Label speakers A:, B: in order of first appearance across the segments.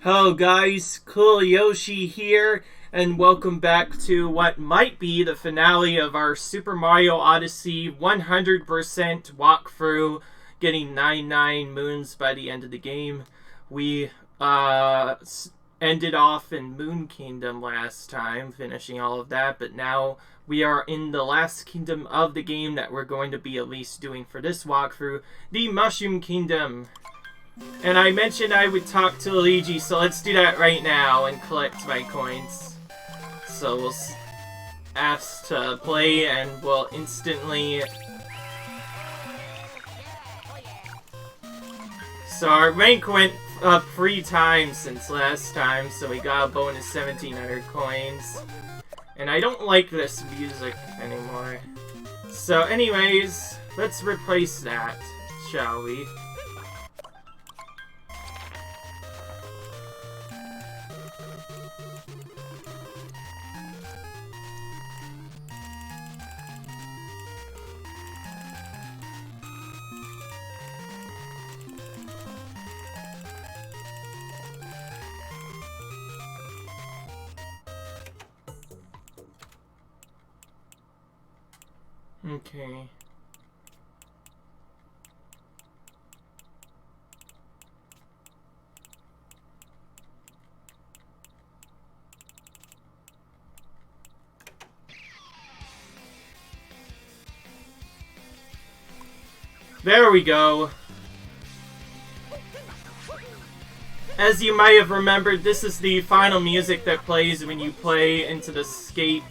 A: Hello guys, Cool Yoshi here, and welcome back to what might be the finale of our Super Mario Odyssey 100% walkthrough, getting 99 moons by the end of the game. We ended off in Moon Kingdom last time, finishing all of that, but now we are in the last kingdom of the game that we're going to be at least doing for this walkthrough, the Mushroom Kingdom. And I mentioned I would talk to Luigi, so let's do that right now and collect my coins. So we'll ask to play and we'll instantly... So our rank went up 3 times since last time, so we got a bonus 1700 coins. And I don't like this music anymore. So anyways, let's replace that, shall we? Okay. There we go. As you might have remembered, this is the final music that plays when you play into the escape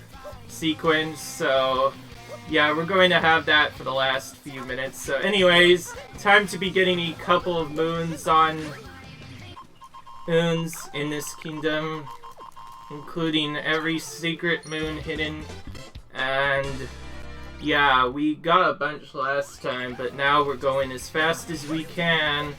A: sequence, so yeah, we're going to have that for the last few minutes. So anyways, time to be getting a couple of moons in this kingdom, including every secret moon hidden. And yeah, we got a bunch last time, but now we're going as fast as we can.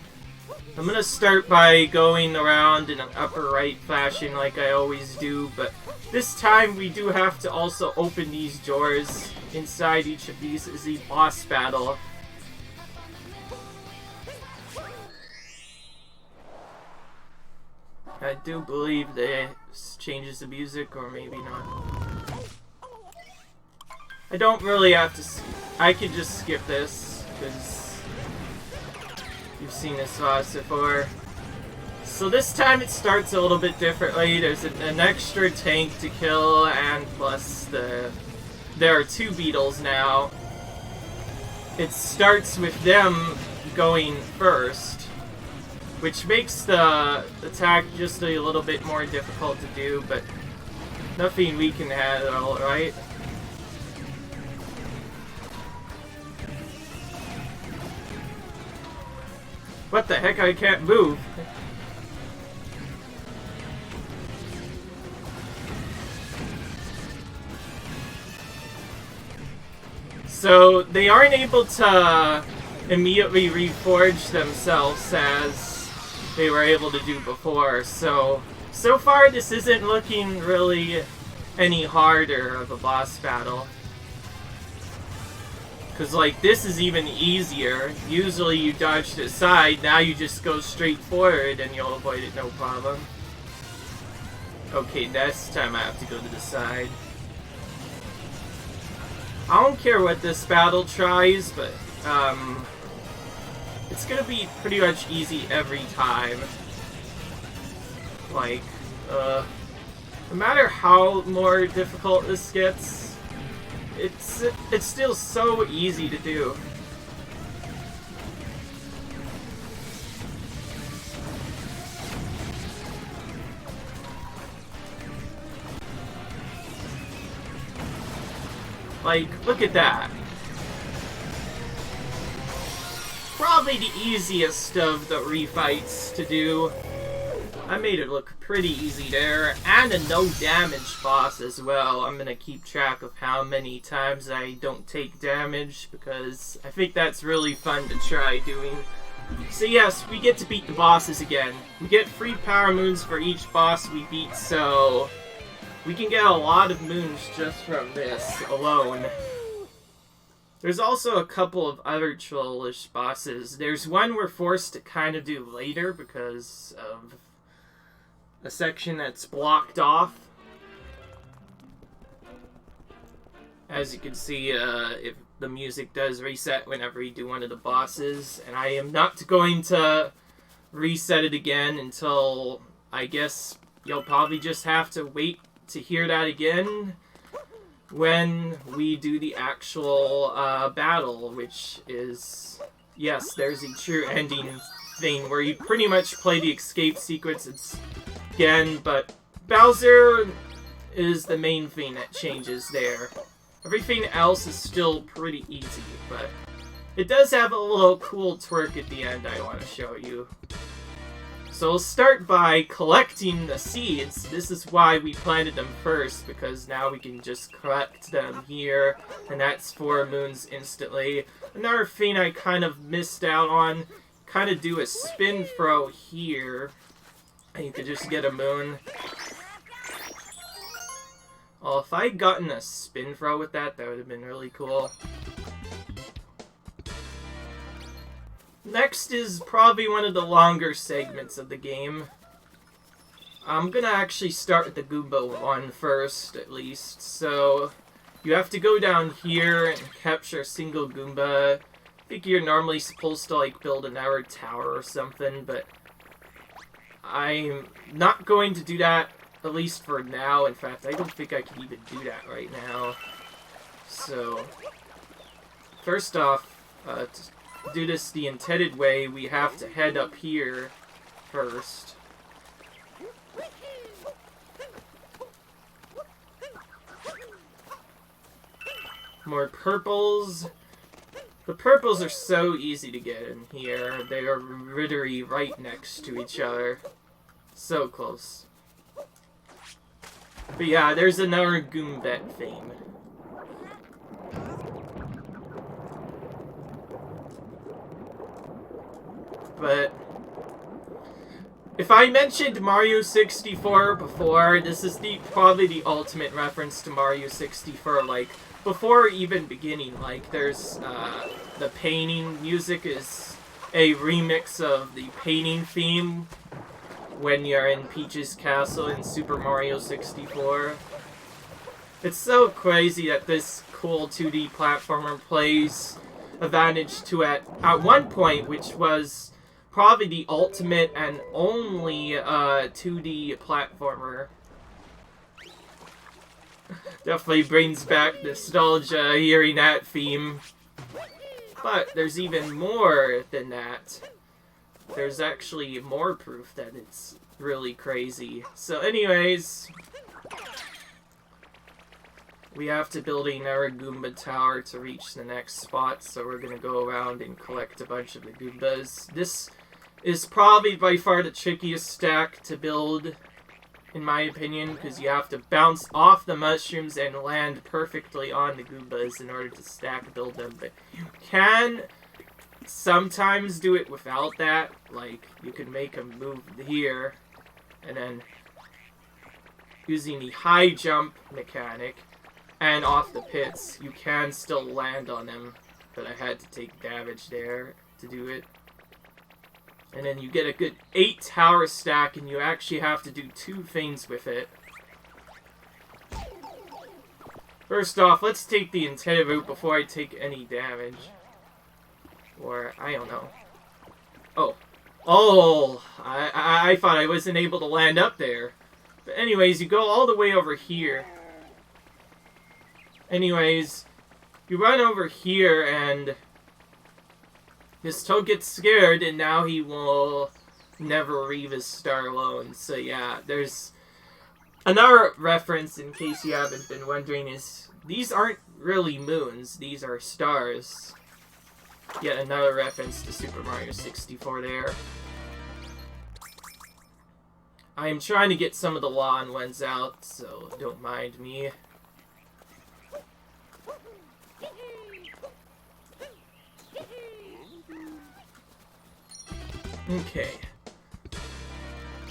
A: I'm gonna start by going around in an upper right fashion like I always do, but this time we do have to also open these doors. Inside each of these is a boss battle. I do believe this changes the music, or maybe not. I don't really have to... I could just skip this, because you've seen this boss before. So this time it starts a little bit differently. There's an extra tank to kill, and plus there are 2 beetles now. It starts with them going first, which makes the attack just a little bit more difficult to do, but nothing we can handle, right? What the heck? I can't move. So they aren't able to immediately reforge themselves as they were able to do before. So far this isn't looking really any harder of a boss battle. Because, like, this is even easier. Usually you dodge to the side, now you just go straight forward and you'll avoid it no problem. Okay, this time I have to go to the side. I don't care what this battle tries, but, it's gonna be pretty much easy every time. Like, no matter how more difficult this gets, it's still so easy to do. Like, look at that. Probably the easiest of the refights to do. I made it look pretty easy there, and a no damage boss as well. I'm gonna keep track of how many times I don't take damage, because I think that's really fun to try doing. So yes, we get to beat the bosses again. We get 3 power moons for each boss we beat, so we can get a lot of moons just from this alone. There's also a couple of other trollish bosses. There's one we're forced to kind of do later because of a section that's blocked off. As you can see, if the music does reset whenever you do one of the bosses, and I am not going to reset it again until, I guess, you'll probably just have to wait to hear that again when we do the actual battle, which is, yes, there's a true ending thing where you pretty much play the escape sequence again, but Bowser is the main thing that changes there. Everything else is still pretty easy, but it does have a little cool twerk at the end I want to show you. So we'll start by collecting the seeds. This is why we planted them first, because now we can just collect them here, and that's 4 moons instantly. Another thing I kind of missed out on, kind of do a spin throw here, and you could just get a moon. Well, if I'd gotten a spin throw with that, that would have been really cool. Next is probably one of the longer segments of the game. I'm gonna actually start with the Goomba one first, at least. So, you have to go down here and capture a single Goomba. I think you're normally supposed to, like, build another tower or something, but I'm not going to do that. At least for now. In fact, I don't think I can even do that right now. So, first off, to do this the intended way, we have to head up here first. More purples. The purples are so easy to get in here. They are literally right next to each other. So close. But yeah, there's another Goombet theme. But if I mentioned Mario 64 before, this is probably the ultimate reference to Mario 64. Like, before even beginning, like, there's the painting music is a remix of the painting theme when you're in Peach's Castle in Super Mario 64. It's so crazy that this cool 2D platformer plays advantage to at one point, which was probably the ultimate and only 2D platformer. Definitely brings back nostalgia hearing that theme. But there's even more than that. There's actually more proof that it's really crazy. So anyways, we have to build another Goomba tower to reach the next spot, so we're gonna go around and collect a bunch of the Goombas. This is probably by far the trickiest stack to build, in my opinion, because you have to bounce off the mushrooms and land perfectly on the Goombas in order to stack build them. But you can sometimes do it without that. Like, you can make them move here, and then using the high jump mechanic and off the pits, you can still land on them, but I had to take damage there to do it. And then you get a good 8 tower stack, and you actually have to do 2 things with it. First off, let's take the intended route before I take any damage. Or, I don't know. Oh, I thought I wasn't able to land up there. But anyways, you go all the way over here. Anyways, you run over here and this Toad gets scared, and now he will never leave his star alone. So yeah, there's another reference, in case you haven't been wondering, is these aren't really moons, these are stars. Yet another reference to Super Mario 64 there. I am trying to get some of the lawn ones out, so don't mind me. Okay.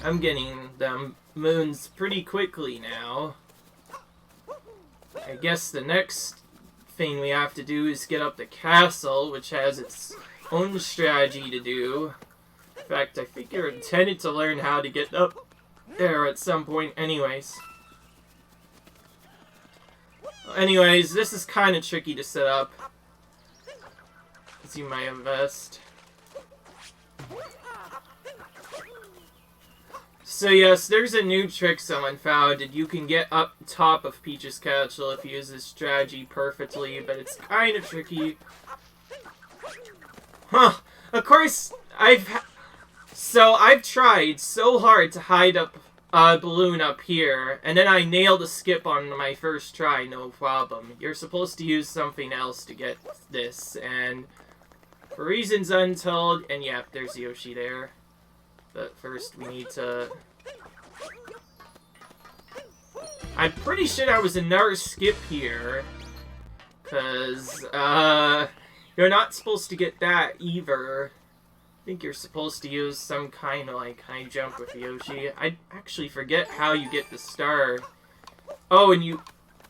A: I'm getting them moons pretty quickly now. I guess the next thing we have to do is get up the castle, which has its own strategy to do. In fact, I think you're intended to learn how to get up there at some point anyways. Anyways, this is kind of tricky to set up, as you might have guessed. So yes, there's a new trick someone found, and you can get up top of Peach's castle if you use this strategy perfectly, but it's kind of tricky. Huh. Of course, I've tried so hard to hide up a balloon up here, and then I nailed a skip on my first try, no problem. You're supposed to use something else to get this, and for reasons untold, and yeah, there's Yoshi there. But first we need to... I'm pretty sure there was another skip here, because, you're not supposed to get that either. I think you're supposed to use some kind of, like, high jump with Yoshi. I actually forget how you get the star. Oh, and you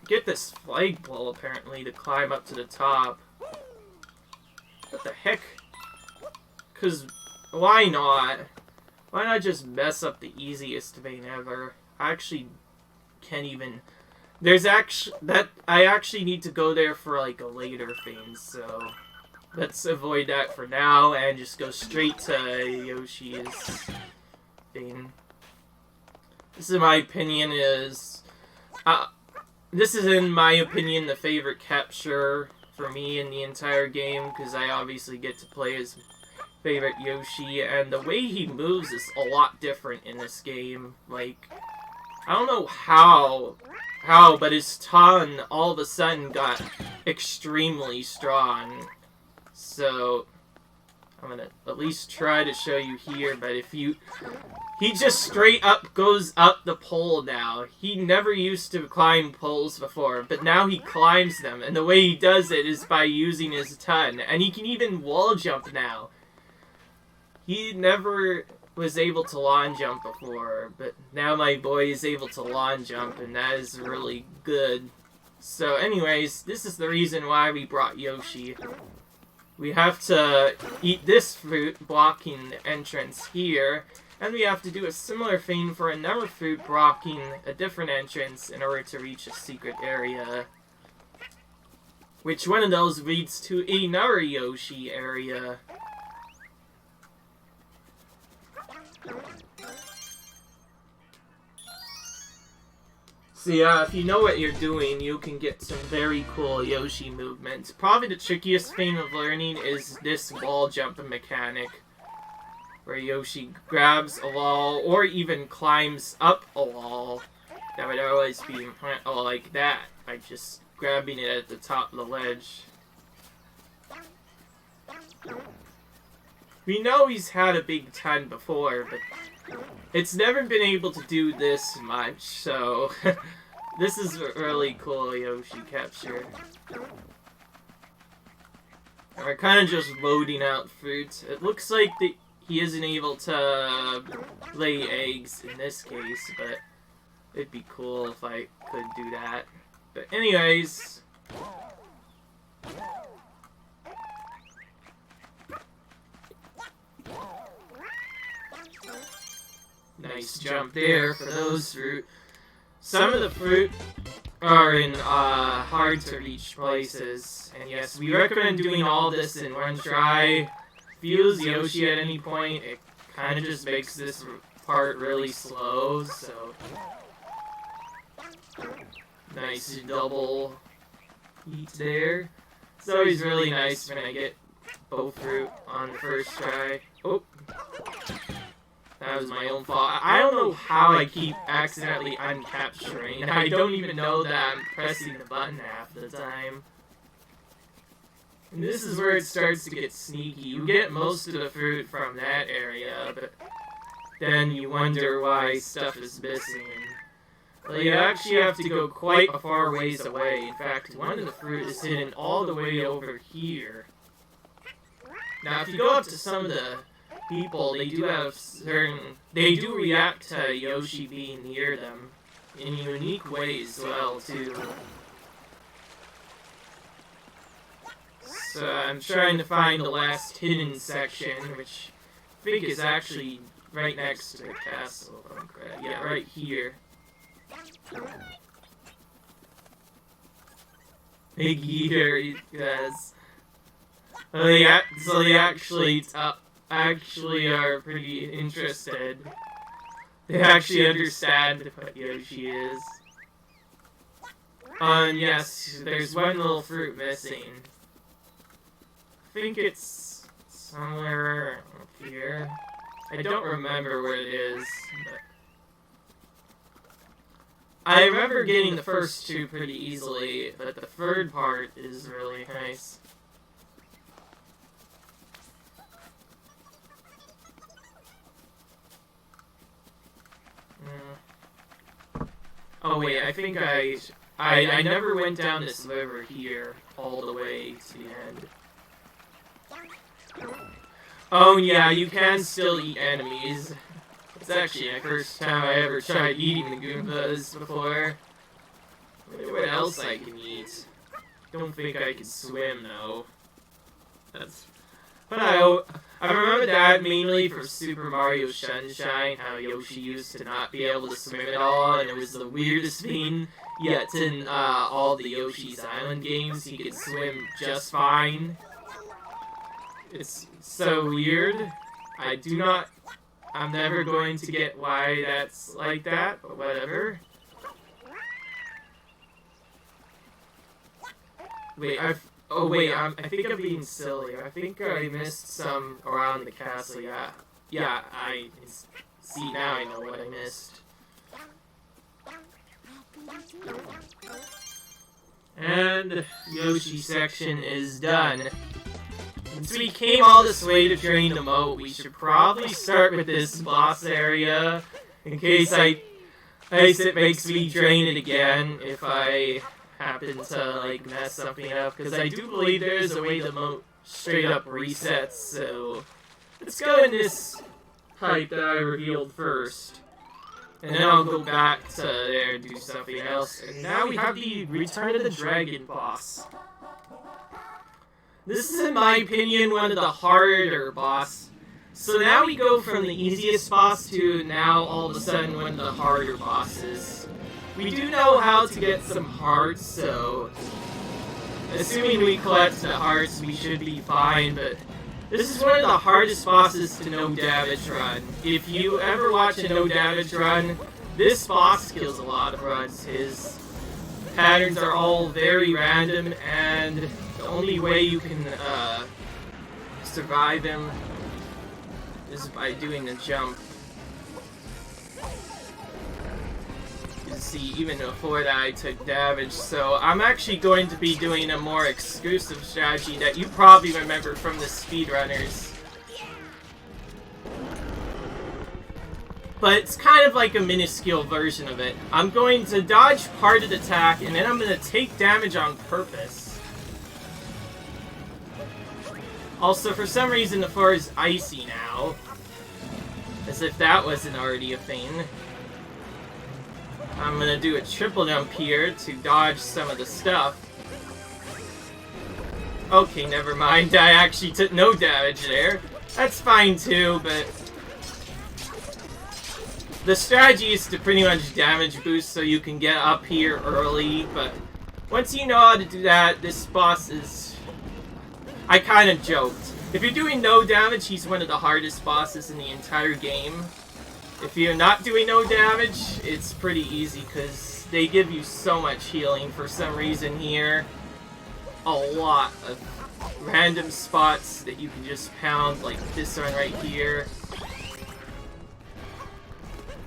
A: get this flagpole, apparently, to climb up to the top. What the heck? Because, why not? Why not just mess up the easiest vein ever? I actually can't even... There's actually... I actually need to go there for, like, a later vein, so... Let's avoid that for now and just go straight to Yoshi's thing. This, in my opinion, is... this is, in my opinion, the favorite capture for me in the entire game, because I obviously get to play as favorite Yoshi, and the way he moves is a lot different in this game. Like, I don't know how, but his tongue all of a sudden got extremely strong. So, I'm gonna at least try to show you here, but if you... He just straight up goes up the pole now. He never used to climb poles before, but now he climbs them, and the way he does it is by using his tongue. And he can even wall jump now. He never was able to lawn jump before, but now my boy is able to lawn jump, and that is really good. So anyways, this is the reason why we brought Yoshi. We have to eat this fruit, blocking the entrance here, and we have to do a similar thing for another fruit, blocking a different entrance in order to reach a secret area. Which one of those leads to another Yoshi area. So yeah, if you know what you're doing, you can get some very cool Yoshi movements. Probably the trickiest thing of learning is this wall jump mechanic, where Yoshi grabs a wall, or even climbs up a wall. That would always be like that, by just grabbing it at the top of the ledge. We know he's had a big ton before, but it's never been able to do this much, so this is a really cool Yoshi capture. We're kind of just loading out fruits. It looks like he isn't able to lay eggs in this case, but it'd be cool if I could do that. But anyways... Nice jump there for those fruit. Some of the fruit are in hard to reach places. And yes, we recommend doing all this in one try. If you lose Yoshi at any point, it kind of just makes this part really slow, so... Nice double eat there. It's always really nice when I get both fruit on the first try. Oh! That was my own fault. I don't know how I keep accidentally uncapturing. I don't even know that I'm pressing the button half the time. And this is where it starts to get sneaky. You get most of the fruit from that area, but then you wonder why stuff is missing. Well, you actually have to go quite a far ways away. In fact, one of the fruit is hidden all the way over here. Now, if you go up to some of the people, they do react to Yoshi being near them in unique ways as well, too. So I'm trying to find the last hidden section, which I think is actually right next to the castle. Okay. Yeah, right here. Big eater, yes. So they actually are pretty interested. They actually understand what Yoshi is. And yes, there's one little fruit missing. I think it's somewhere up here. I don't remember where it is, but I remember getting the first two pretty easily, but the third part is really nice. Oh wait, I think I never went down this river here all the way to the end. Oh yeah, you can still eat enemies. It's actually the first time I ever tried eating the Goombas before. Wonder what else I can eat. Don't think I can swim though. But I remember that mainly from Super Mario Sunshine, how Yoshi used to not be able to swim at all, and it was the weirdest thing. Yet in all the Yoshi's Island games, he could swim just fine. It's so weird. I'm never going to get why that's like that, but whatever. Wait, I think I'm being silly. I think I missed some around the castle. Yeah, see, now I know what I missed. And Yoshi section is done. Since we came all this way to drain the moat, we should probably start with this boss area, in case it makes me drain it again if I happen to like mess something up, because I do believe there is a way the moat straight up resets, so let's go in this pipe that I revealed first. And then I'll go back to there and do something else. And now we have the Return of the Dragon boss. This is, in my opinion, one of the harder boss. So now we go from the easiest boss to now all of a sudden one of the harder bosses. We do know how to get some hearts, so assuming we collect the hearts, we should be fine, but this is one of the hardest bosses to no damage run. If you ever watch a no damage run, this boss kills a lot of runs. His patterns are all very random, and the only way you can survive him is by doing a jump. See, even before that I took damage, so I'm actually going to be doing a more exclusive strategy that you probably remember from the speedrunners. But it's kind of like a minuscule version of it. I'm going to dodge part of the attack, and then I'm going to take damage on purpose. Also, for some reason the floor is icy now. As if that wasn't already a thing. I'm gonna do a triple jump here to dodge some of the stuff. Okay, never mind. I actually took no damage there. That's fine too, but the strategy is to pretty much damage boost so you can get up here early, but once you know how to do that, this boss is... I kind of joked. If you're doing no damage, he's one of the hardest bosses in the entire game. If you're not doing no damage, it's pretty easy because they give you so much healing for some reason here. A lot of random spots that you can just pound, like this one right here.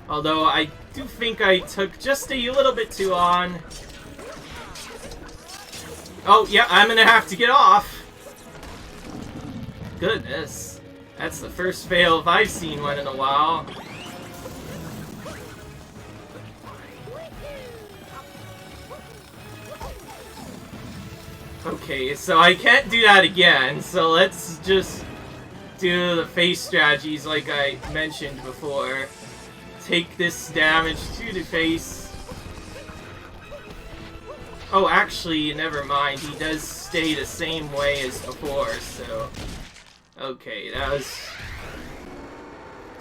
A: Although I do think I took just a little bit too long. Oh, yeah, I'm gonna have to get off. Goodness. That's the first fail if I've seen one in a while. Okay, so I can't do that again, so let's just do the face strategies like I mentioned before. Take this damage to the face. Oh, actually, never mind. He does stay the same way as before, so... Okay, that was...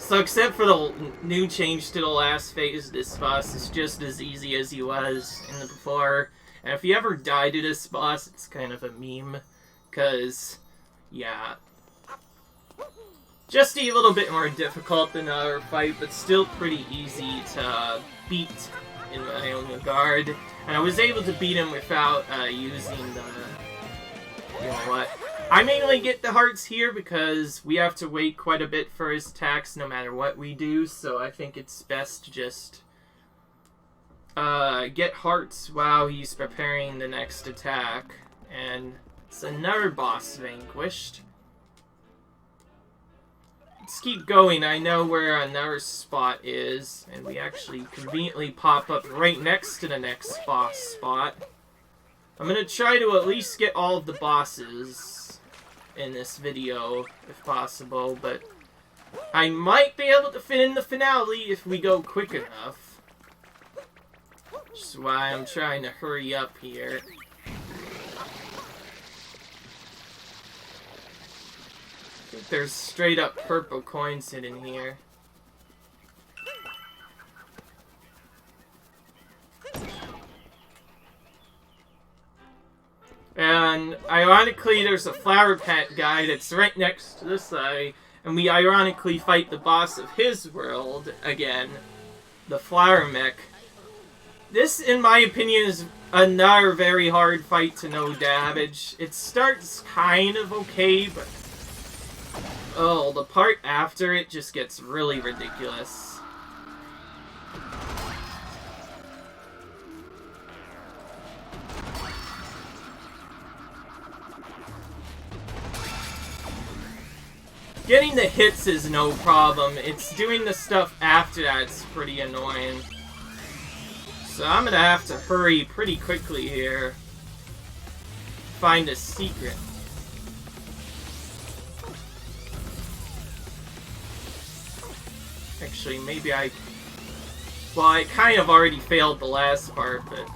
A: So except for the new change to the last phase, this boss is just as easy as he was in the before. And if you ever die to this boss, it's kind of a meme. Because, yeah. Just a little bit more difficult than our fight, but still pretty easy to beat in my own regard. And I was able to beat him without using the... You know what? I mainly get the hearts here because we have to wait quite a bit for his attacks no matter what we do, so I think it's best to just get hearts while he's preparing the next attack. And it's another boss vanquished. Let's keep going. I know where another spot is, and we actually conveniently pop up right next to the next boss spot. I'm gonna try to at least get all of the bosses in this video, if possible, but I might be able to fit in the finale if we go quick enough. Which is why I'm trying to hurry up here. I think there's straight up purple coins hidden here. And ironically, there's a flower pet guy that's right next to this guy, and we ironically fight the boss of his world again, the flower mech. This, in my opinion, is another very hard fight to no damage. It starts kind of okay, but oh, the part after it just gets really ridiculous. Getting the hits is no problem. It's doing the stuff after that's pretty annoying. So I'm gonna have to hurry pretty quickly here. Find a secret. Actually, maybe I... Well, I kind of already failed the last part, but...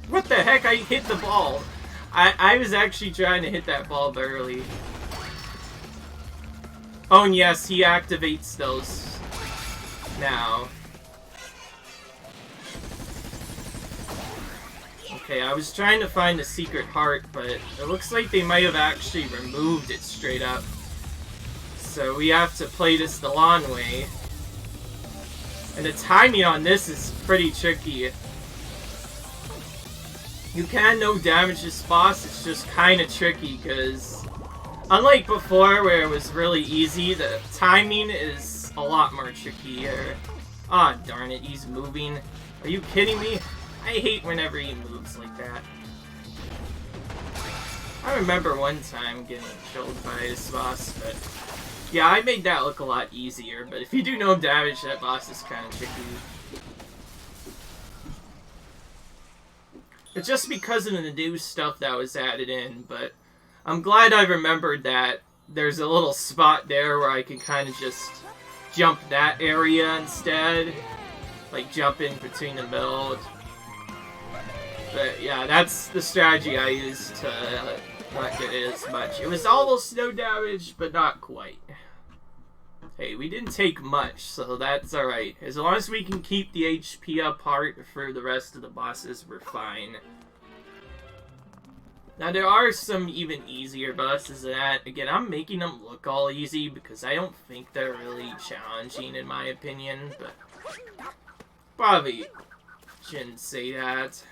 A: What the heck? I hit the ball. I was actually trying to hit that ball barely. Oh, and yes, he activates those now. Okay, I was trying to find a secret heart, but it looks like they might have actually removed it straight up. So we have to play this the long way. And the timing on this is pretty tricky. You can no damage this boss, it's just kind of tricky, because unlike before where it was really easy, the timing is a lot more trickier. Ah, darn it, he's moving. Are you kidding me? I hate whenever he moves like that. I remember one time getting killed by this boss, but yeah, I made that look a lot easier, but if you do no damage, that boss is kind of tricky. It's just because of the new stuff that was added in, but I'm glad I remembered that there's a little spot there where I can kind of just jump that area instead. Like, jump in between the middle. But yeah, that's the strategy I used to not get it as much. It was almost no damage, but not quite. Hey, we didn't take much, so that's alright. As long as we can keep the HP apart for the rest of the bosses, we're fine. Now, there are some even easier bosses than that. Again, I'm making them look all easy because I don't think they're really challenging in my opinion, but probably shouldn't say that.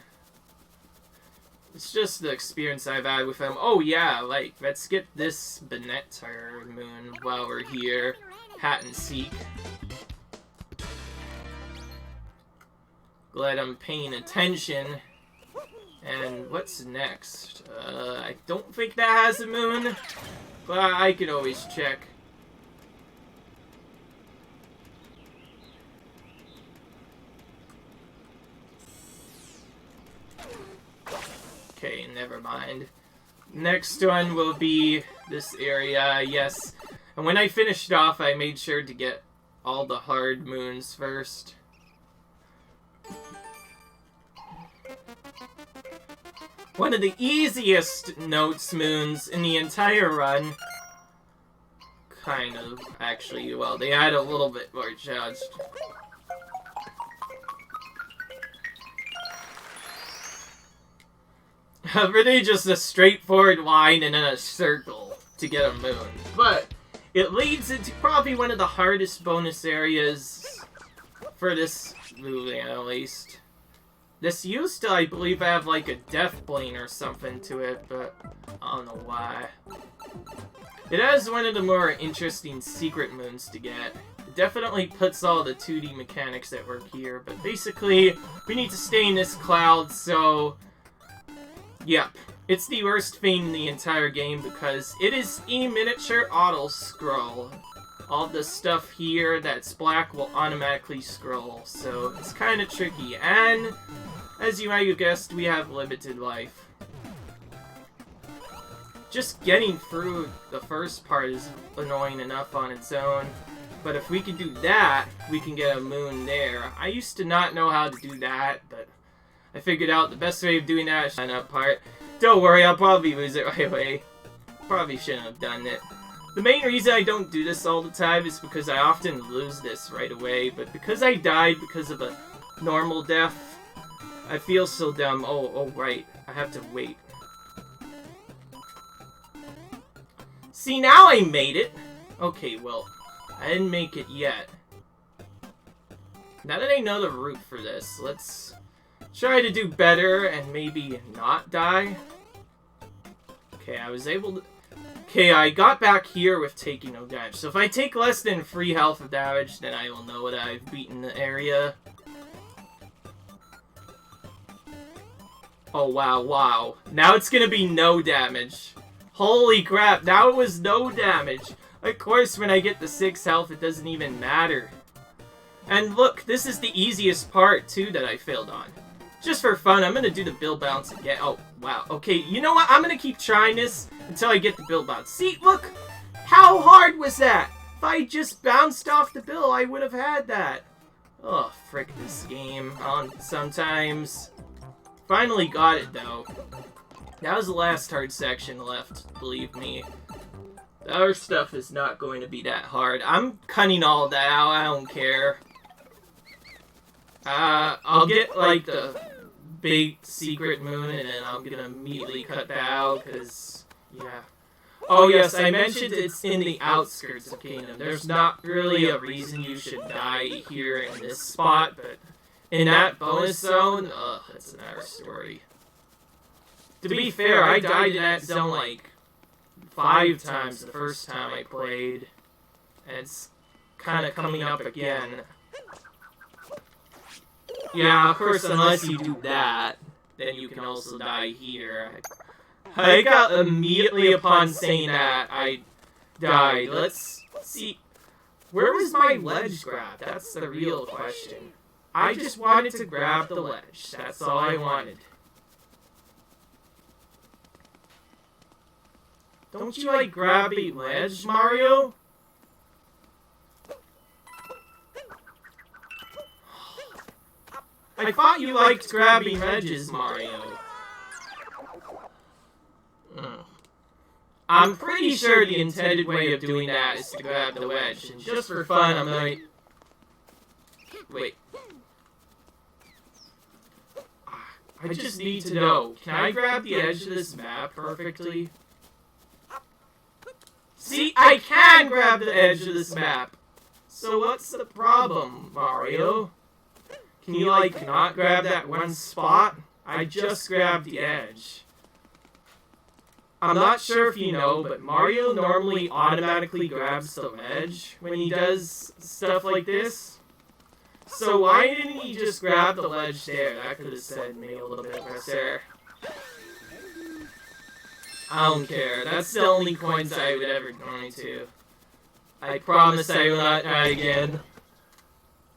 A: It's just the experience I've had with them. Oh yeah, like, let's get this Benetter moon while we're here. Hat and seek. Glad I'm paying attention. And what's next? I don't think that has a moon, but I could always check. Okay, never mind. Next one will be this area, yes. And when I finished off, I made sure to get all the hard moons first. One of the easiest notes moons in the entire run. Kind of, actually. Well, they add a little bit more challenge. Really just a straightforward line and then a circle to get a moon. But it leads into probably one of the hardest bonus areas for this movie, at least. This used to, I believe, have like a death plane or something to it, but I don't know why. It has one of the more interesting secret moons to get. It definitely puts all the 2D mechanics at work here, but basically, we need to stay in this cloud, so... Yep. It's the worst thing in the entire game because it is a miniature auto-scroll. All the stuff here that's black will automatically scroll, so it's kind of tricky. And, as you might have guessed, we have limited life. Just getting through the first part is annoying enough on its own, but if we can do that, we can get a moon there. I used to not know how to do that, but I figured out the best way of doing that is that part. Don't worry, I'll probably lose it right away. Probably shouldn't have done it. The main reason I don't do this all the time is because I often lose this right away, but because I died because of a normal death, I feel so dumb. Oh, right. I have to wait. See, now I made it! Okay, well, I didn't make it yet. Now that I know the route for this, let's try to do better and maybe not die. Okay, I was able to... Okay, I got back here with taking no damage. So if I take less than 3 health of damage, then I will know that I've beaten the area. Oh, wow. Now it's gonna be no damage. Holy crap, now it was no damage. Of course, when I get the 6 health, it doesn't even matter. And look, this is the easiest part, too, that I failed on. Just for fun, I'm gonna do the bill bounce again. Oh, wow. Okay, you know what? I'm gonna keep trying this until I get the bill bounce. See, look! How hard was that? If I just bounced off the bill, I would have had that. Oh, frick this game. Sometimes. Finally got it, though. That was the last hard section left, believe me. The other stuff is not going to be that hard. I'm cutting all that out, I don't care. I'll get, like, the big secret moon, and then I'm gonna immediately cut that out, because, yeah. Oh, yes, I mentioned it's in the outskirts of Kingdom. There's not really a reason you should die here in this spot, but in that bonus zone, ugh, that's another story. To be fair, I died in that zone, like, 5 times the first time I played, and it's kind of coming up again. Yeah, of course, unless you do that, then you can also die here. I got immediately upon saying that, I died. Let's see. Where was my ledge grab? That's the real question. I just wanted to grab the ledge. That's all I wanted. Don't you like grab a ledge, Mario? I thought you liked grabbing ledges, Mario. I'm pretty sure the intended way of doing that is to grab the wedge, and just for fun, I'm going to... Wait. I just need to know, can I grab the edge of this map perfectly? See, I can grab the edge of this map. So what's the problem, Mario? Can you, like, not grab that one spot? I just grabbed the edge. I'm not sure if you know, but Mario normally automatically grabs the ledge when he does stuff like this. So why didn't he just grab the ledge there? That could have said me a little bit better. I don't care. That's the only coins I would ever go into. I promise I will not die again.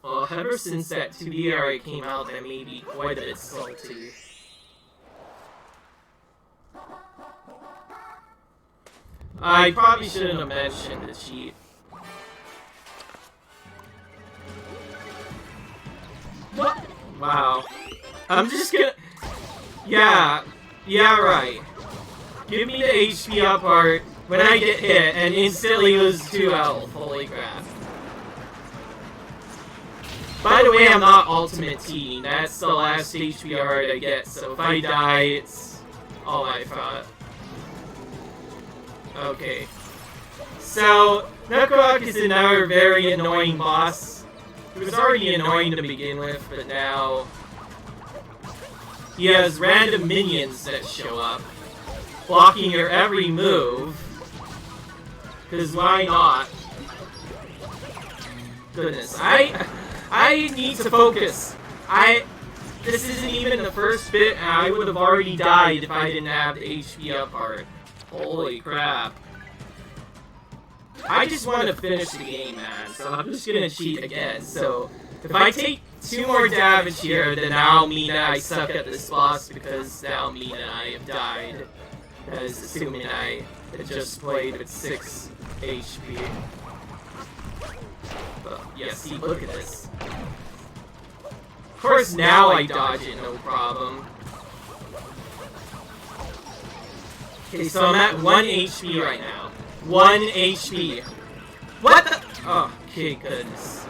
A: Well, ever since that 2D area came out, that made me quite a bit salty. I probably shouldn't have mentioned the cheat. What? Wow. I'm just gonna... Yeah, right. Give me the HP up part, when I get hit and instantly lose 2 health. Holy crap. By the way, I'm not Ultimate T. That's the last HP card I get, so if I die, it's all my fault. Okay. So, Knucklerock is another very annoying boss. He was already annoying to begin with, but now he has random minions that show up, blocking your every move. Because why not? Goodness, I need to focus. This isn't even the first bit, and I would have already died if I didn't have the HP up part. Holy crap. I just want to finish the game, man, so I'm just gonna cheat again. So, if I take 2 more damage here, then that'll mean that I suck at this boss, because that'll mean that I have died. That is assuming I had just played with 6 HP. But, yeah, see, look at this. Of course, now I dodge it, no problem. Okay, so I'm at 1 HP right now. 1 HP. What the? Oh, okay, goodness.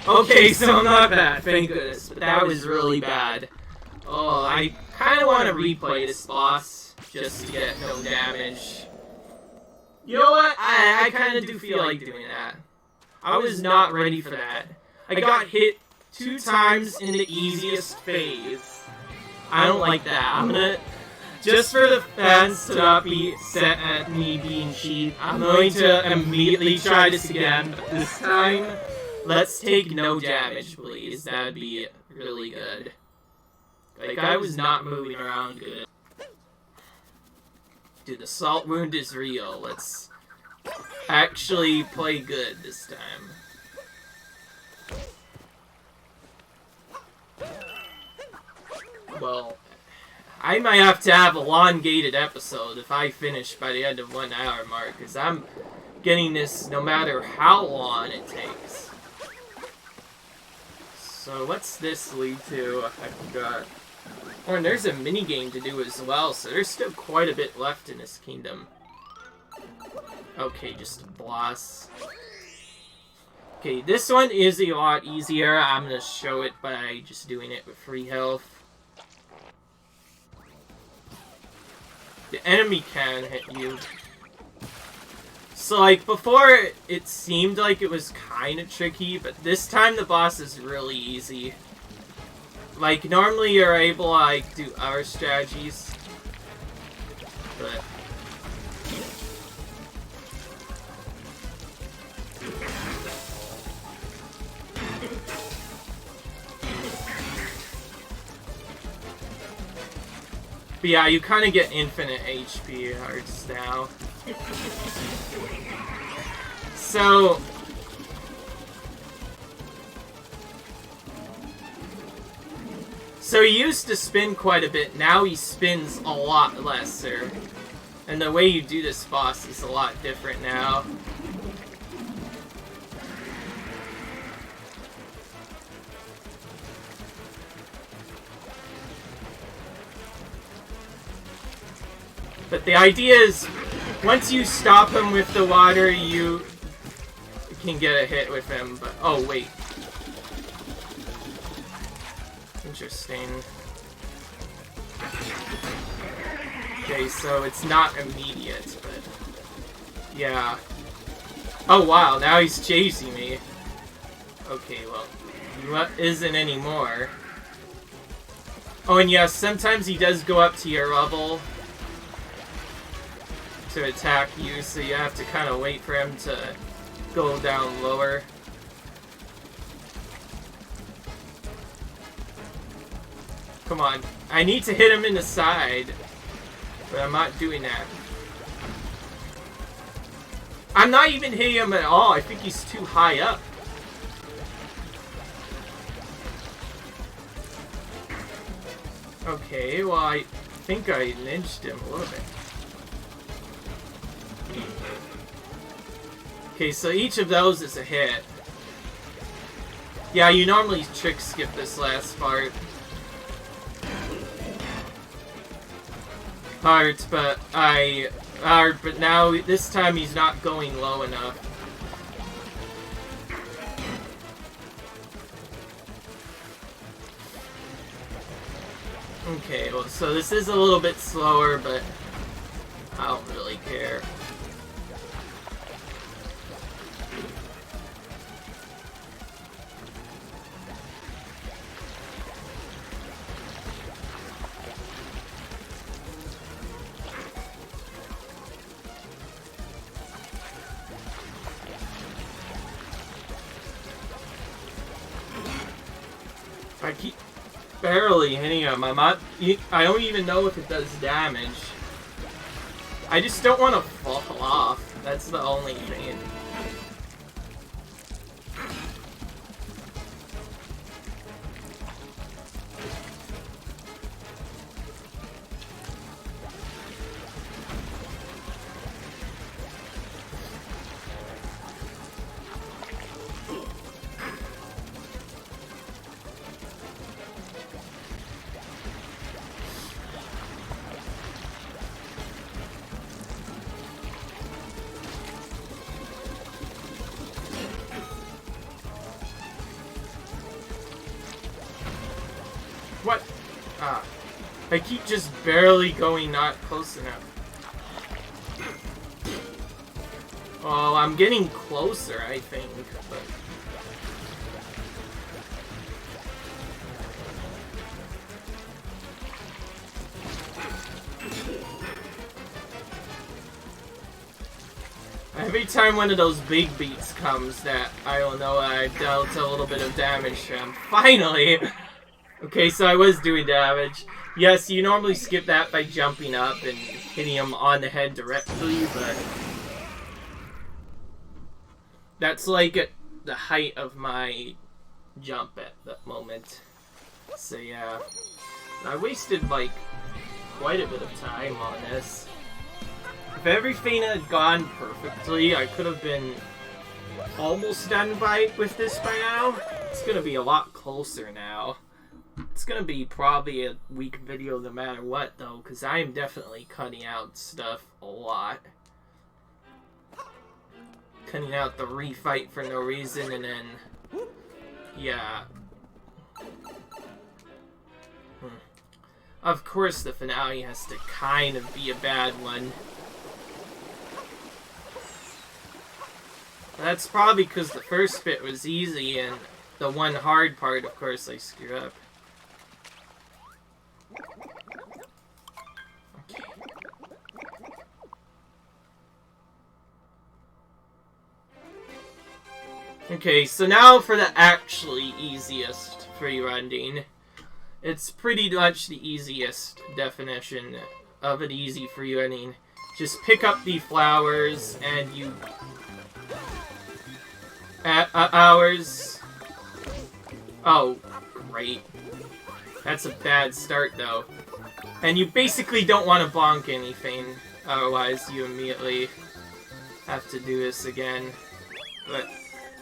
A: Okay, so I'm not bad, thank goodness. But that was really bad. Oh, I kind of want to replay this boss just to get no damage. You know what? I kind of do feel like doing that. I was not ready for that. I got hit 2 times in the easiest phase. I don't like that. I'm gonna... Just for the fans to not be set at me being cheap, I'm going to immediately try this again, but this time, let's take no damage, please. That'd be really good. Like, I was not moving around good. Dude, the salt wound is real. Let's actually play good this time. Well, I might have to have a elongated episode if I finish by the end of 1 hour mark, because I'm getting this no matter how long it takes. So what's this lead to? I forgot. Oh, and there's a minigame to do as well, so there's still quite a bit left in this kingdom. Okay, just a boss. Okay, this one is a lot easier. I'm gonna show it by just doing it with free health. The enemy can hit you. So, like, before, it seemed like it was kind of tricky, but this time the boss is really easy. Like, normally you're able to, like, do other strategies. But... But yeah, you kind of get infinite HP hearts now. So... So he used to spin quite a bit, now he spins a lot lesser. And the way you do this boss is a lot different now. But the idea is, once you stop him with the water, you can get a hit with him, but... Oh, wait. Interesting. Okay, so it's not immediate, but... Yeah. Oh, wow, now he's chasing me. Okay, well, he isn't anymore. Oh, and yes, sometimes he does go up to your level to attack you, so you have to kind of wait for him to go down lower. Come on. I need to hit him in the side, but I'm not doing that. I'm not even hitting him at all. I think he's too high up. Okay, well, I think I ninched him a little bit. Okay, so each of those is a hit. Yeah, you normally trick skip this last part. part, but but now this time he's not going low enough. Okay, well, so this is a little bit slower, but I don't really care. I keep barely hitting him. I don't even know if it does damage. I just don't want to fall off. That's the only thing. What? Ah. I keep just barely going not close enough. Well, I'm getting closer, I think, but... Every time one of those big beats comes that, I don't know, I dealt a little bit of damage to him. Finally! Okay, so I was doing damage. Yes, you normally skip that by jumping up and hitting him on the head directly, but... That's like at the height of my jump at that moment. So yeah. I wasted like quite a bit of time on this. If everything had gone perfectly, I could have been almost done with this by now. It's gonna be a lot closer now. It's gonna be probably a weak video no matter what, though, because I am definitely cutting out stuff a lot. Cutting out the refight for no reason, and then... Yeah. Of course the finale has to kind of be a bad one. That's probably because the first bit was easy, and the one hard part, of course, I screw up. Okay, so now for the actually easiest free running. It's pretty much the easiest definition of an easy free running. Just pick up the flowers and you... hours. Oh, great. That's a bad start, though. And you basically don't want to bonk anything, otherwise you immediately have to do this again. But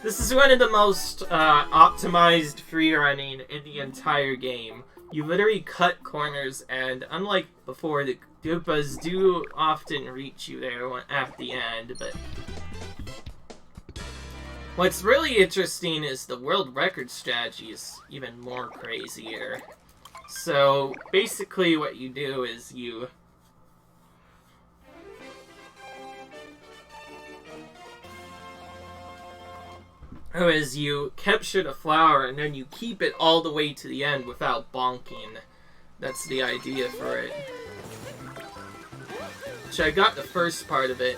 A: this is one of the most optimized free running in the entire game. You literally cut corners, and unlike before, the Koopas do often reach you there at the end, but... What's really interesting is the world record strategy is even more crazier. So, basically what you do is you... you capture the flower and then you keep it all the way to the end without bonking. That's the idea for it. So I got the first part of it.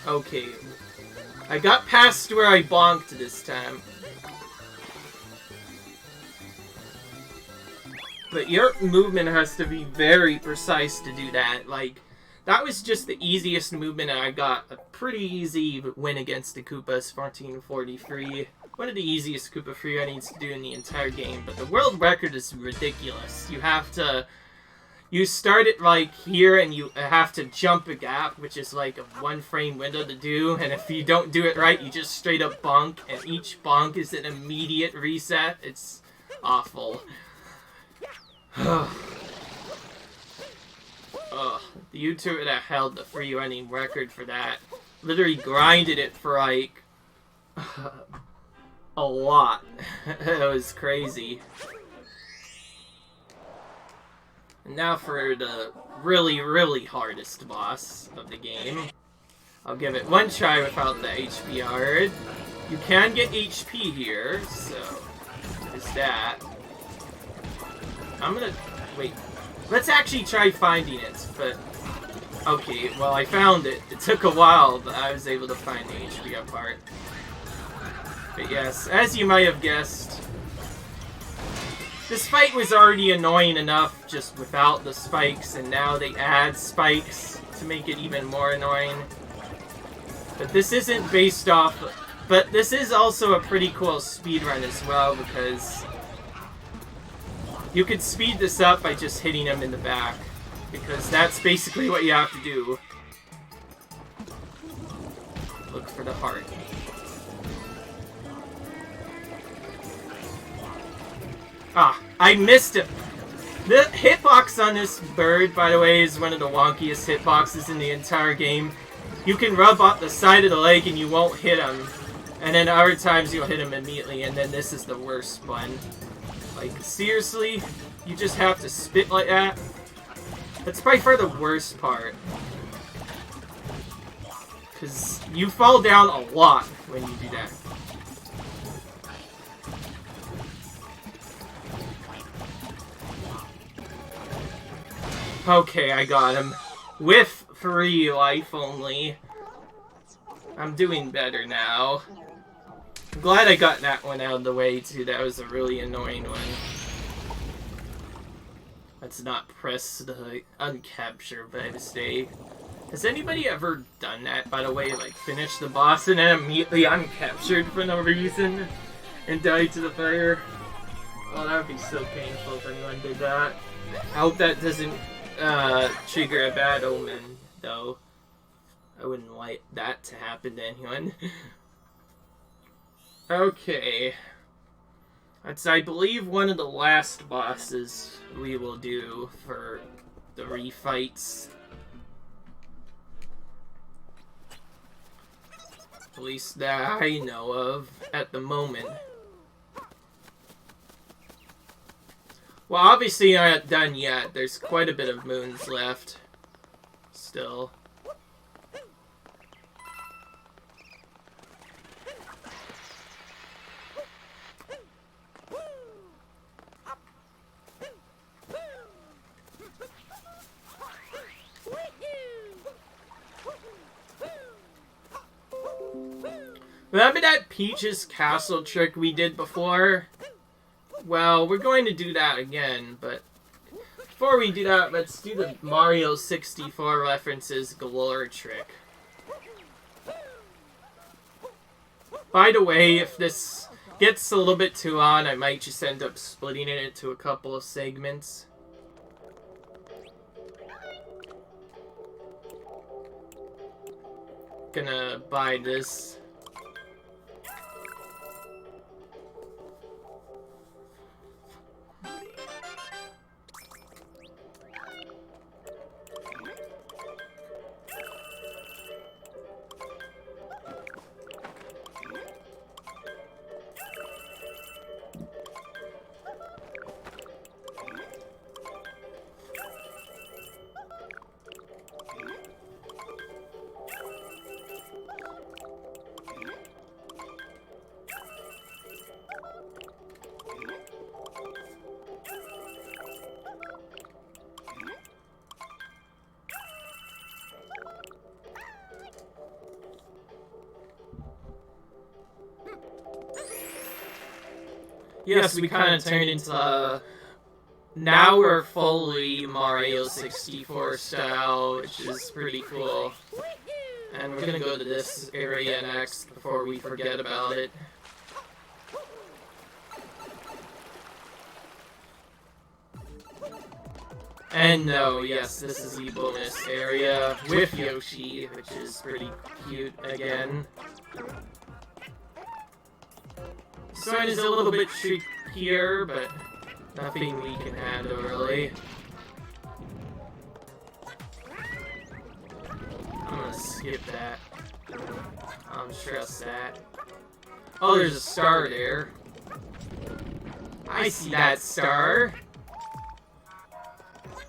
A: Okay. I got past where I bonked this time. But your movement has to be very precise to do that. Like, that was just the easiest movement, and I got a pretty easy win against the Koopas, 1443. One of the easiest Koopa free runnings to do in the entire game, but the world record is ridiculous. You have to... You start it, like, here, and you have to jump a gap, which is, like, a one-frame window to do, and if you don't do it right, you just straight up bonk, and each bonk is an immediate reset. It's awful. Ugh, the YouTuber that held the free running record for that literally grinded it for like a lot. It was crazy. And now for the really, really hardest boss of the game. I'll give it one try without the HP hard. You can get HP here, so there's that. I'm gonna wait. Let's actually try finding it, but okay, well I found it. It took a while, but I was able to find the HP up part. But yes, as you might have guessed, this fight was already annoying enough just without the spikes, and now they add spikes to make it even more annoying. But this isn't based off... But this is also a pretty cool speedrun as well, because you could speed this up by just hitting him in the back, because that's basically what you have to do. Look for the heart. Ah, I missed it! The hitbox on this bird, by the way, is one of the wonkiest hitboxes in the entire game. You can rub up the side of the leg and you won't hit him. And then other times you'll hit him immediately, and then this is the worst one. Like, seriously? You just have to spit like that? That's by far the worst part. Because you fall down a lot when you do that. Okay, I got him. With 3 life only. I'm doing better now. I'm glad I got that one out of the way, too. That was a really annoying one. Let's not press the uncapture by mistake. Has anybody ever done that, by the way? Like, finish the boss and then immediately uncaptured for no reason and died to the fire? Oh, that would be so painful if anyone did that. I hope that doesn't trigger a bad omen, though. I wouldn't like that to happen to anyone. Okay. That's, I believe, one of the last bosses we will do for the refights. At least that I know of at the moment. Well, obviously I'm not done yet. There's quite a bit of moons left. Still. Remember that Peach's Castle trick we did before? Well, we're going to do that again, but before we do that, let's do the Mario 64 references galore trick. By the way, if this gets a little bit too on, I might just end up splitting it into a couple of segments. Gonna buy this. Yes, we kind of turned into now we're fully Mario 64 style, which is pretty cool. And we're gonna go to this area next before we forget about it. And no, yes, this is the bonus area with Yoshi, which is pretty cute again. This one is a little bit trickier, but nothing we can handle really. gonna skip that. I'm trust that. Oh, there's a star there. I see that star.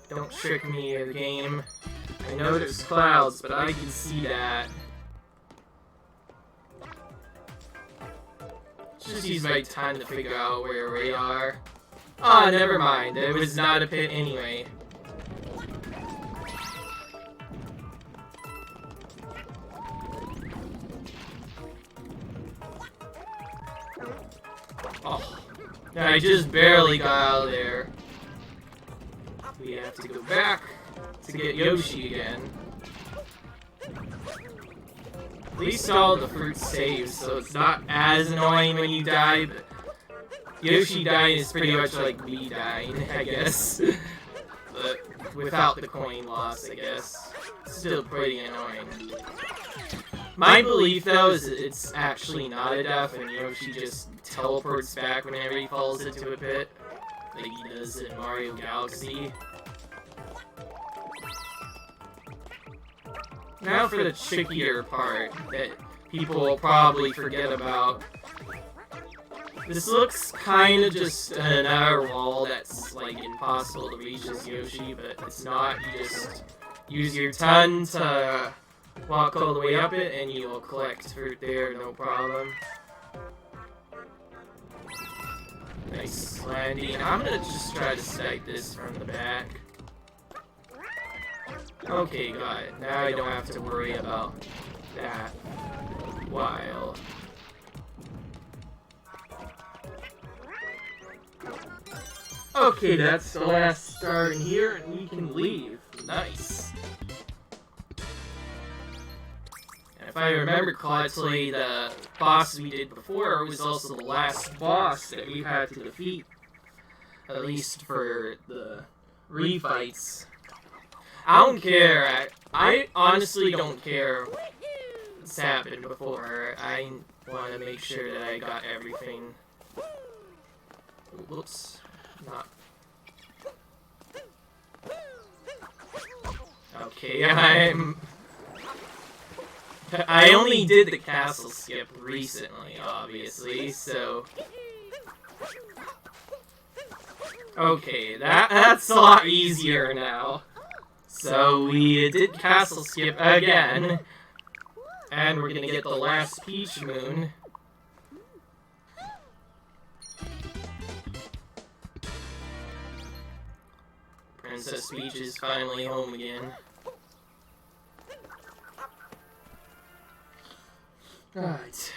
A: Don't trick me, game. I know there's clouds, but I can see that. Just use my time to figure out where we are. Ah, never mind. It was not a pit anyway. Oh, I just barely got out of there. We have to go back to get Yoshi again. At least all the fruit saves, so it's not as annoying when you die, but Yoshi dying is pretty much like me dying, I guess. But without the coin loss, I guess. Still pretty annoying. My belief, though, is that it's actually not a death, and Yoshi just teleports back whenever he falls into a pit, like he does in Mario Galaxy. Now for the trickier part that people will probably forget about. This looks kind of just another wall that's like impossible to reach as Yoshi, but it's not. You just use your tongue to walk all the way up it and you'll collect fruit there, no problem. Nice landing. I'm gonna just try to snipe this from the back. Okay, got it. Now I don't have to worry about that while. Okay, that's the last star in here, and we can leave. Nice. And if I remember correctly, the boss we did before was also the last boss that we had to defeat. At least for the refights. I don't care. I honestly don't care what's happened before. I want to make sure that I got everything. Whoops. Not. Okay, I only did the castle skip recently, obviously, so. Okay, that's a lot easier now. So we did castle skip again, and we're gonna get the last Peach Moon. Princess Peach is finally home again. Alright.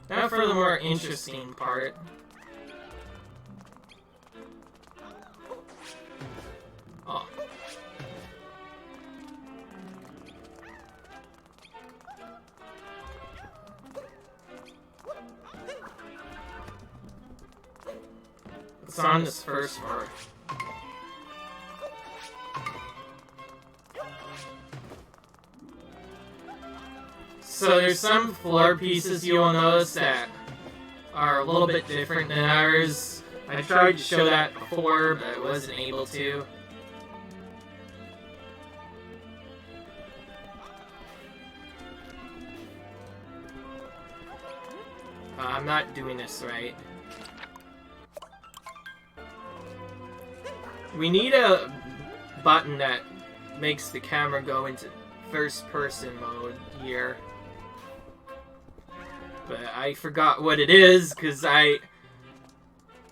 A: Now for the more interesting part. Oh. What's on this first part? So there's some floor pieces you'll notice that are a little bit different than ours. I tried to show that before, but I wasn't able to. I'm not doing this right. We need a button that makes the camera go into first-person mode here. But I forgot what it is, because I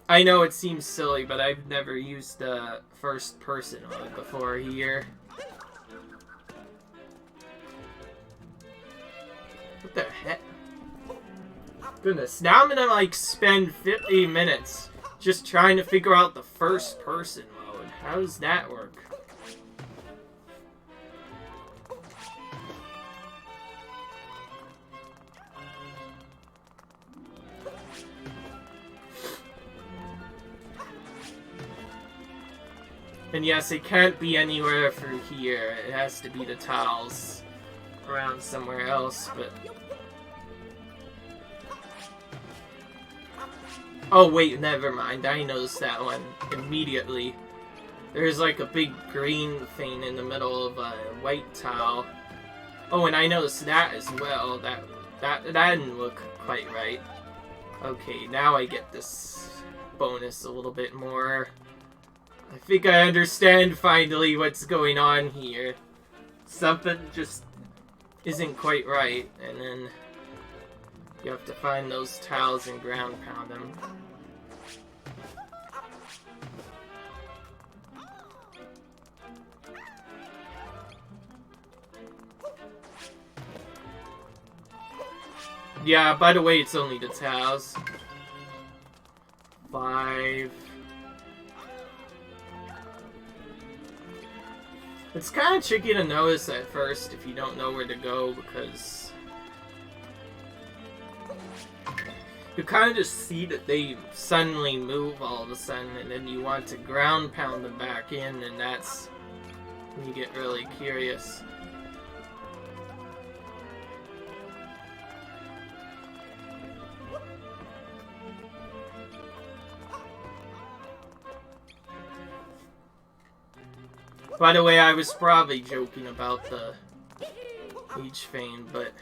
A: know it seems silly, but I've never used the first-person mode before here. What the heck? Goodness, now I'm gonna, like, spend 50 minutes just trying to figure out the first-person mode. How does that work? And yes, it can't be anywhere through here. It has to be the tiles around somewhere else, but... Oh wait, never mind. I noticed that one immediately. There's like a big green thing in the middle of a white tile. Oh, and I noticed that as well. That didn't look quite right. Okay, now I get this bonus a little bit more. I think I understand finally what's going on here. Something just isn't quite right, and then you have to find those tiles and ground pound them. Yeah, by the way, it's only the tiles. 5. It's kind of tricky to notice at first if you don't know where to go, because you kind of just see that they suddenly move all of a sudden, and then you want to ground pound them back in, and that's when you get really curious. By the way, I was probably joking about the each thing, but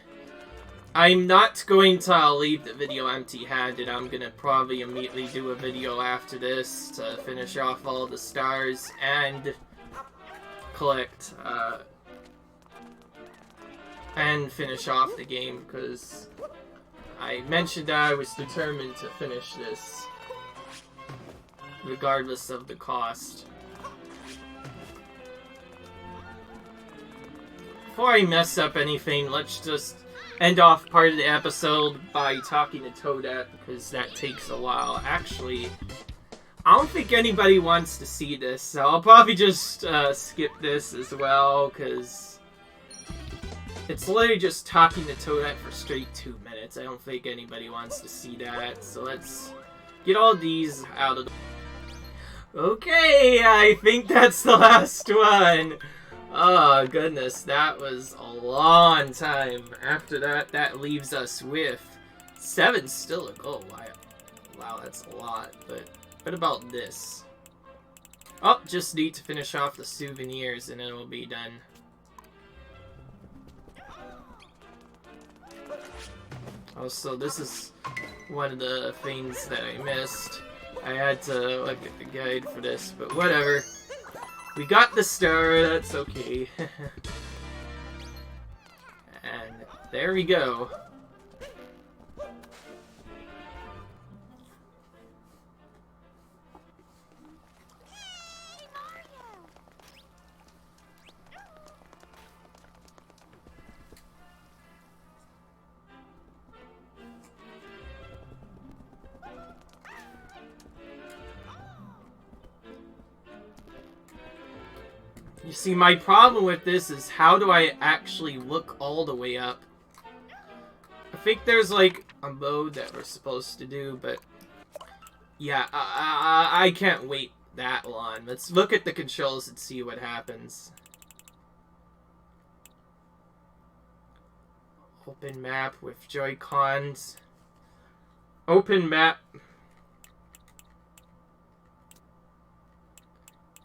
A: I'm not going to leave the video empty-handed. I'm gonna probably immediately do a video after this to finish off all the stars and collect, and finish off the game, because I mentioned that I was determined to finish this, regardless of the cost. Before I mess up anything, let's just end off part of the episode by talking to Toadette, because that takes a while. Actually, I don't think anybody wants to see this, so I'll probably just skip this as well, because it's literally just talking to Toadette for straight 2 minutes. I don't think anybody wants to see that, so let's get all these out of the... Okay, I think that's the last one. Oh, goodness, that was a long time. After that, that leaves us with 7 still to go. Wow, that's a lot, but what about this? Oh, just need to finish off the souvenirs and it'll be done. Oh, so this is one of the things that I missed. I had to look at the guide for this, but whatever. We got the star, that's okay. And there we go. You see, my problem with this is how do I actually look all the way up? I think there's like a mode that we're supposed to do, but yeah, I can't wait that long. Let's look at the controls and see what happens. Open map with Joy-Cons. Open map.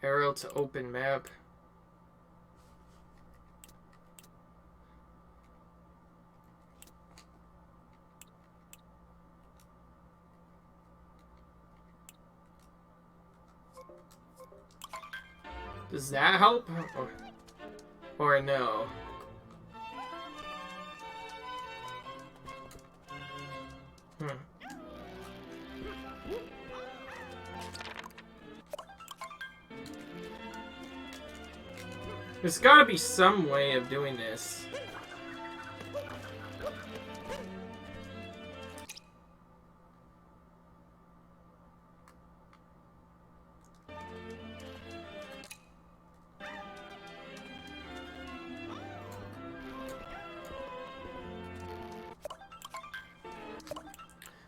A: Arrow to open map. Does that help? Or no? There's gotta be some way of doing this.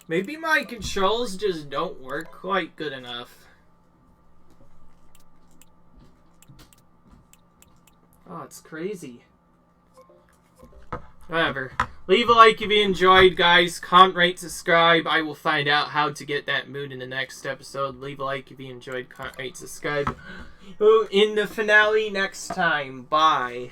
A: Maybe my controls just don't work quite good enough. Oh, it's crazy. Whatever. Leave a like if you enjoyed, guys. Comment, rate, subscribe. I will find out how to get that mood in the next episode. Leave a like if you enjoyed. Comment, rate, subscribe. In the finale next time. Bye.